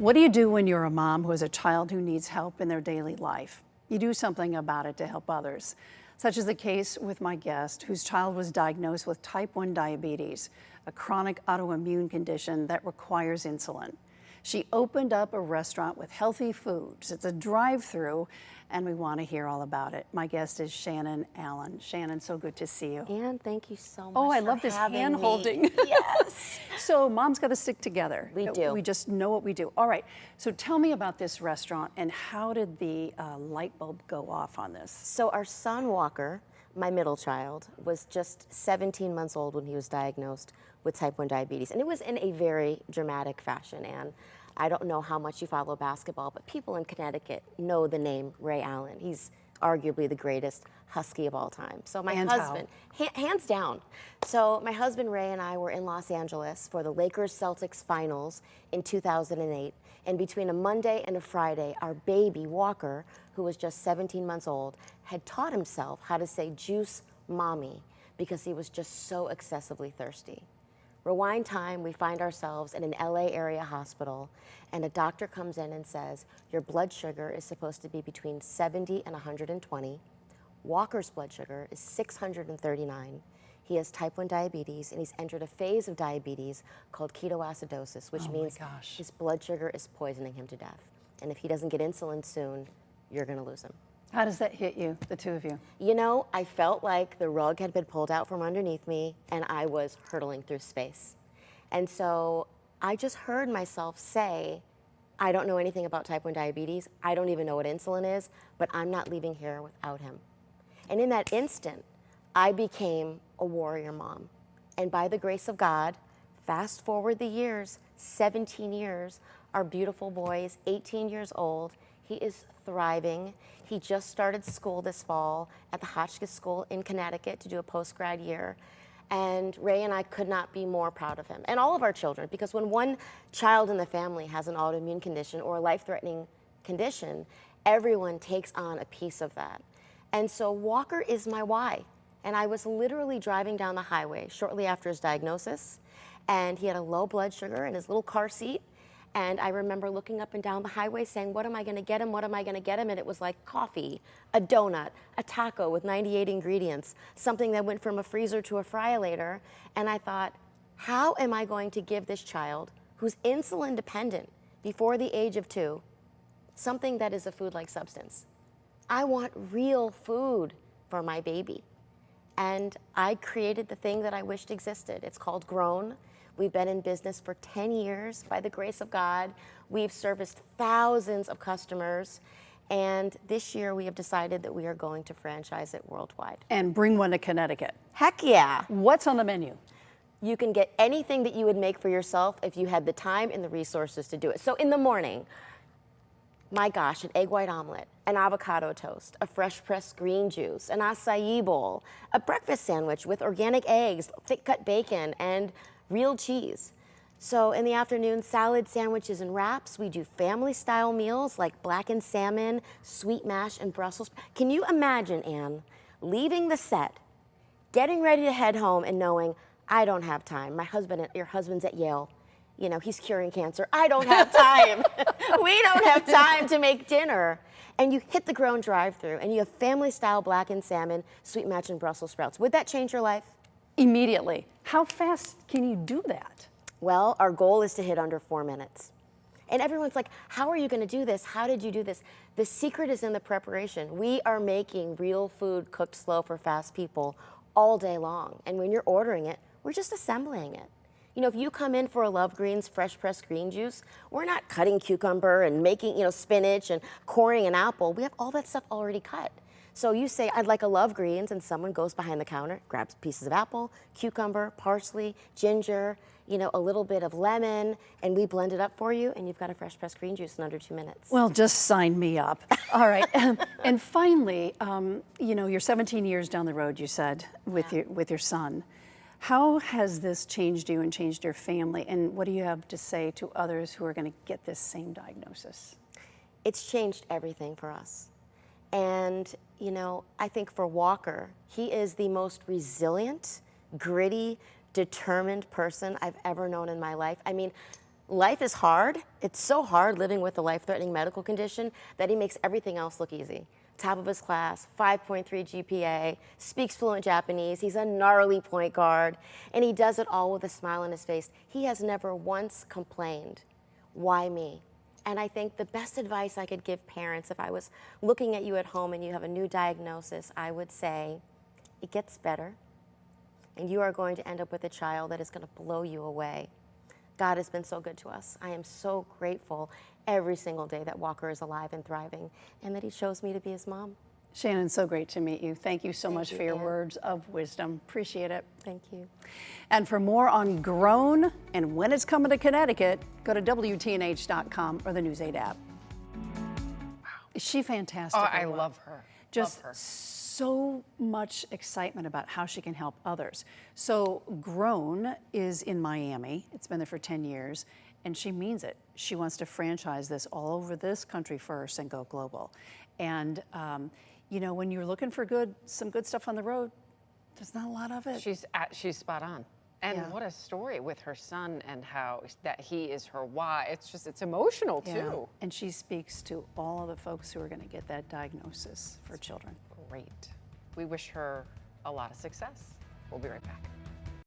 What do you do when you're a mom who has a child who needs help in their daily life? You do something about it to help others, such as the case with my guest, whose child was diagnosed with type 1 diabetes, a chronic autoimmune condition that requires insulin. She opened up a restaurant with healthy foods. It's a drive-thru, and we want to hear all about it. My guest is Shannon Allen. Shannon, so good to see you. Ann, thank you so much. Oh, I love this hand holding. Yes. So mom's got to stick together. We do. We just know what we do. All right, so tell me about this restaurant and how did the light bulb go off on this? So our son Walker, my middle child, was just 17 months old when he was diagnosed with type 1 diabetes. And it was in a very dramatic fashion, Ann. I don't know how much you follow basketball, but people in Connecticut know the name Ray Allen. He's arguably the greatest Husky of all time. So my husband, hands down. So my husband Ray and I were in Los Angeles for the Lakers-Celtics finals in 2008. And between a Monday and a Friday, our baby Walker, who was just 17 months old, had taught himself how to say juice mommy because he was just so excessively thirsty. Rewind time, we find ourselves in an LA area hospital, and a doctor comes in and says, your blood sugar is supposed to be between 70 and 120. Walker's blood sugar is 639. He has type 1 diabetes, and he's entered a phase of diabetes called ketoacidosis, which means his blood sugar is poisoning him to death. And if he doesn't get insulin soon, you're gonna lose him. How does that hit you, the two of you? You know, I felt like the rug had been pulled out from underneath me and I was hurtling through space. And so I just heard myself say, I don't know anything about type 1 diabetes. I don't even know what insulin is, but I'm not leaving here without him. And in that instant, I became a warrior mom. And by the grace of God, fast forward the years, 17 years, our beautiful boy is 18 years old. He is thriving. He just started school this fall at the Hotchkiss School in Connecticut to do a post-grad year. And Ray and I could not be more proud of him, and all of our children, because when one child in the family has an autoimmune condition or a life-threatening condition, everyone takes on a piece of that. And so Walker is my why. And I was literally driving down the highway shortly after his diagnosis, and he had a low blood sugar in his little car seat. And I remember looking up and down the highway saying, what am I gonna get him? What am I gonna get him? And it was like coffee, a donut, a taco with 98 ingredients, something that went from a freezer to a fry-later. And I thought, how am I going to give this child who's insulin dependent before the age of 2, something that is a food-like substance? I want real food for my baby. And I created the thing that I wished existed. It's called Grown. We've been in business for 10 years, by the grace of God. We've serviced thousands of customers, and this year we have decided that we are going to franchise it worldwide. And bring one to Connecticut. Heck yeah. What's on the menu? You can get anything that you would make for yourself if you had the time and the resources to do it. So in the morning, my gosh, an egg white omelet, an avocado toast, a fresh pressed green juice, an acai bowl, a breakfast sandwich with organic eggs, thick cut bacon, and real cheese. So in the afternoon, salad, sandwiches, and wraps. We do family style meals like blackened salmon, sweet mash, and Brussels. Can you imagine, Ann, leaving the set, getting ready to head home and knowing, I don't have time. Your husband's at Yale. You know, he's curing cancer. I don't have time. We don't have time to make dinner. And you hit the Grown drive-thru and you have family style blackened salmon, sweet mash, and Brussels sprouts. Would that change your life? Immediately. How fast can you do that? Well, our goal is to hit under 4 minutes. And everyone's like, how are you gonna do this? How did you do this? The secret is in the preparation. We are making real food cooked slow for fast people all day long. And when you're ordering it, we're just assembling it. You know, if you come in for a Love Greens fresh pressed green juice, we're not cutting cucumber and making, spinach and coring an apple. We have all that stuff already cut. So you say, I'd like a Love Greens, and someone goes behind the counter, grabs pieces of apple, cucumber, parsley, ginger, a little bit of lemon, and we blend it up for you, and you've got a fresh pressed green juice in under 2 minutes. Well, just sign me up. All right. And finally, you're 17 years down the road, you said, with your son. How has this changed you and changed your family? And what do you have to say to others who are going to get this same diagnosis? It's changed everything for us. And, I think for Walker, he is the most resilient, gritty, determined person I've ever known in my life. I mean, life is hard. It's so hard living with a life-threatening medical condition that he makes everything else look easy. Top of his class, 5.3 GPA, speaks fluent Japanese, he's a gnarly point guard, and he does it all with a smile on his face. He has never once complained. Why me? And I think the best advice I could give parents, if I was looking at you at home and you have a new diagnosis, I would say, it gets better, and you are going to end up with a child that is going to blow you away. God has been so good to us. I am so grateful every single day that Walker is alive and thriving, and that he chose me to be his mom. Shannon, so great to meet you. Thank you so Thank much you, for your Ann. words of wisdom. Appreciate it. Thank you. And for more on Grown and when it's coming to Connecticut, go to WTNH.com or the News 8 app. Is she fantastic? Oh, I love her. Just love her. so much excitement about how she can help others. So Grown is in Miami. It's been there for 10 years, and she means it. She wants to franchise this all over this country first and go global. And you know, when you're looking for some good stuff on the road, there's not a lot of it. She's spot on. And Yeah. what a story with her son and how that he is her why. It's emotional Yeah. too. And she speaks to all of the folks who are going to get that diagnosis for children. Great. We wish her a lot of success. We'll be right back.